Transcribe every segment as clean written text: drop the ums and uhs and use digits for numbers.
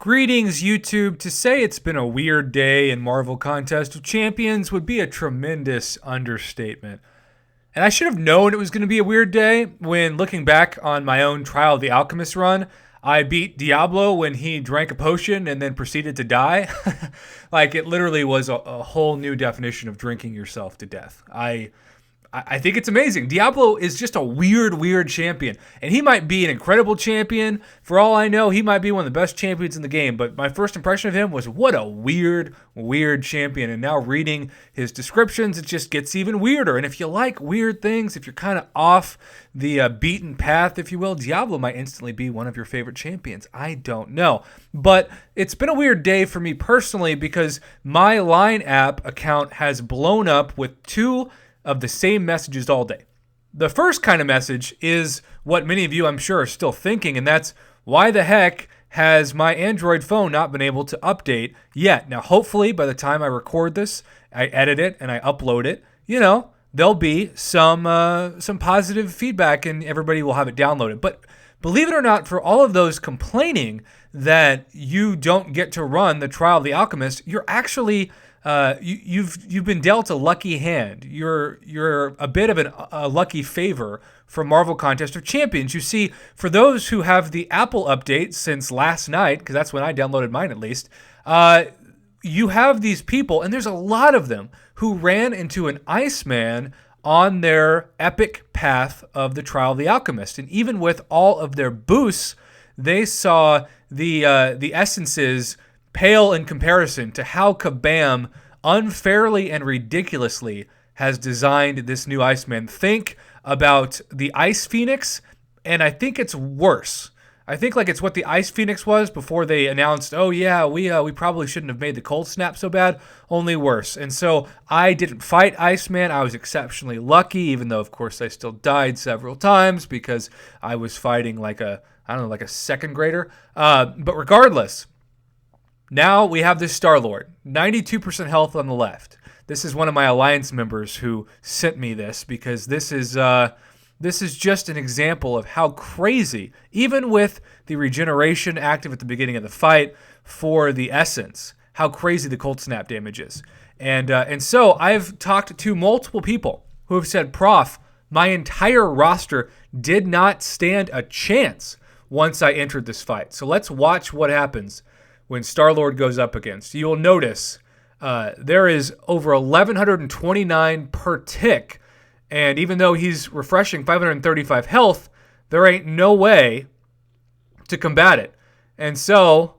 Greetings, YouTube. To say it's been a weird day in Marvel Contest of Champions would be a tremendous understatement. And I should have known it was going to be a weird day when, looking back on my own Trial of the Alchemist run, I beat Diablo when he drank a potion and then proceeded to die. Like, it literally was a whole new definition of drinking yourself to death. I think it's amazing. Diablo is just a weird champion. And he might be an incredible champion. For all I know, he might be one of the best champions in the game. But my first impression of him was, what a weird champion. And now reading his descriptions, it just gets even weirder. And if you like weird things, if you're kind of off the beaten path, if you will, Diablo might instantly be one of your favorite champions. I don't know. But it's been a weird day for me personally because my Line app account has blown up with two of the same messages all day. The first kind of message is what many of you, I'm sure, are still thinking, and that's, why the heck has my Android phone not been able to update yet? Now, hopefully, by the time I record this, I edit it, and I upload it, there'll be some positive feedback, and everybody will have it downloaded. But believe it or not, for all of those complaining that you don't get to run the Trial of the Alchemist, you're actually you've been dealt a lucky hand. You're a bit of a lucky favor from Marvel Contest of Champions. You see, for those who have the Apple update since last night, because that's when I downloaded mine at least, you have these people, and there's a lot of them, who ran into an Iceman on their epic path of the Trial of the Alchemist. And even with all of their boosts, they saw the essences pale in comparison to how Kabam unfairly and ridiculously has designed this new Iceman. Think about the Ice Phoenix, and I think it's worse. I think like it's what the Ice Phoenix was before they announced, oh yeah, we probably shouldn't have made the cold snap so bad, only worse. And so I didn't fight Iceman. I was exceptionally lucky, even though of course I still died several times because I was fighting like a second grader. But regardless, now we have this Star-Lord, 92% health on the left. This is one of my Alliance members who sent me this because this is just an example of how crazy, even with the regeneration active at the beginning of the fight for the essence, how crazy the cold snap damage is. And so I've talked to multiple people who have said, Prof, my entire roster did not stand a chance once I entered this fight. So let's watch what happens when Star-Lord goes up against. You'll notice there is over 1,129 per tick, and even though he's refreshing 535 health, there ain't no way to combat it. And so,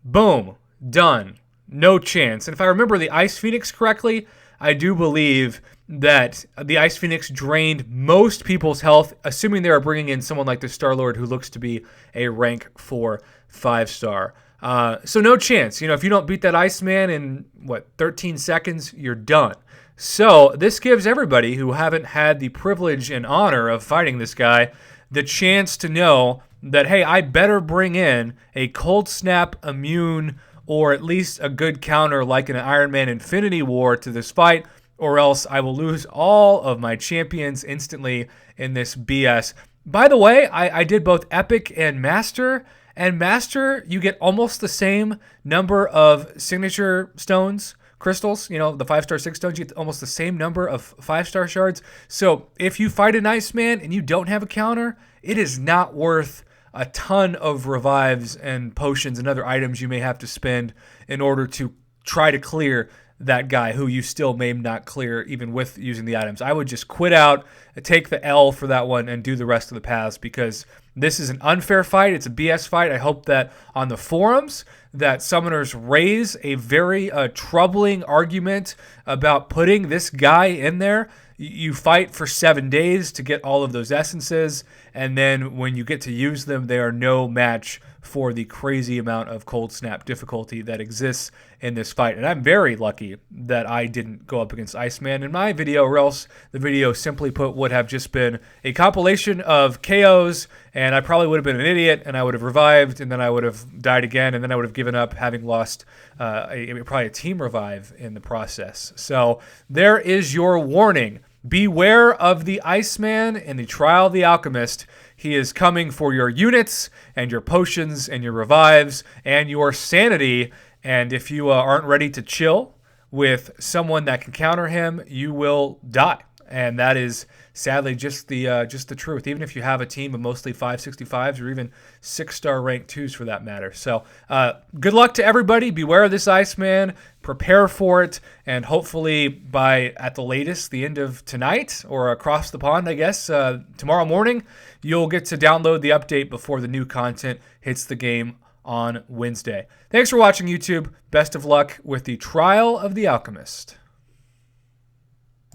boom, done. No chance. And if I remember the Ice Phoenix correctly, I do believe that the Ice Phoenix drained most people's health, assuming they are bringing in someone like the Star-Lord who looks to be a rank 4 5-star. So no chance. If you don't beat that Iceman in, 13 seconds, you're done. So this gives everybody who haven't had the privilege and honor of fighting this guy the chance to know that, hey, I better bring in a cold snap immune or at least a good counter like an Iron Man Infinity War to this fight, or else I will lose all of my champions instantly in this BS. By the way, I did both Epic and Master. And Master, you get almost the same number of signature stones, crystals, the 5-star 6 stones, you get almost the same number of 5-star shards. So if you fight an Iceman and you don't have a counter, it is not worth a ton of revives and potions and other items you may have to spend in order to try to clear that guy who you still may not clear even with using the items. I would just quit out, take the L for that one, and do the rest of the paths because this is an unfair fight. It's a BS fight. I hope that on the forums that summoners raise a very troubling argument about putting this guy in there. You fight for 7 days to get all of those essences, and then when you get to use them, they are no match for the crazy amount of cold snap difficulty that exists in this fight. And I'm very lucky that I didn't go up against Iceman in my video, or else the video, simply put, would have just been a compilation of KOs, and I probably would have been an idiot, and I would have revived, and then I would have died again, and then I would have given up, having lost probably a team revive in the process. So there is your warning. beware of the Iceman in the Trial of the Alchemist. He is coming for your units and your potions and your revives and your sanity. And if you aren't ready to chill with someone that can counter him, you will die. And that is sadly just the truth. Even if you have a team of mostly 565s or even 6-star rank 2s for that matter. So good luck to everybody. Beware of this Iceman. Prepare for it, and hopefully by at the latest the end of tonight or across the pond, I guess tomorrow morning, you'll get to download the update before the new content hits the game on Wednesday. Thanks for watching, YouTube. Best of luck with the Trial of the Alchemist.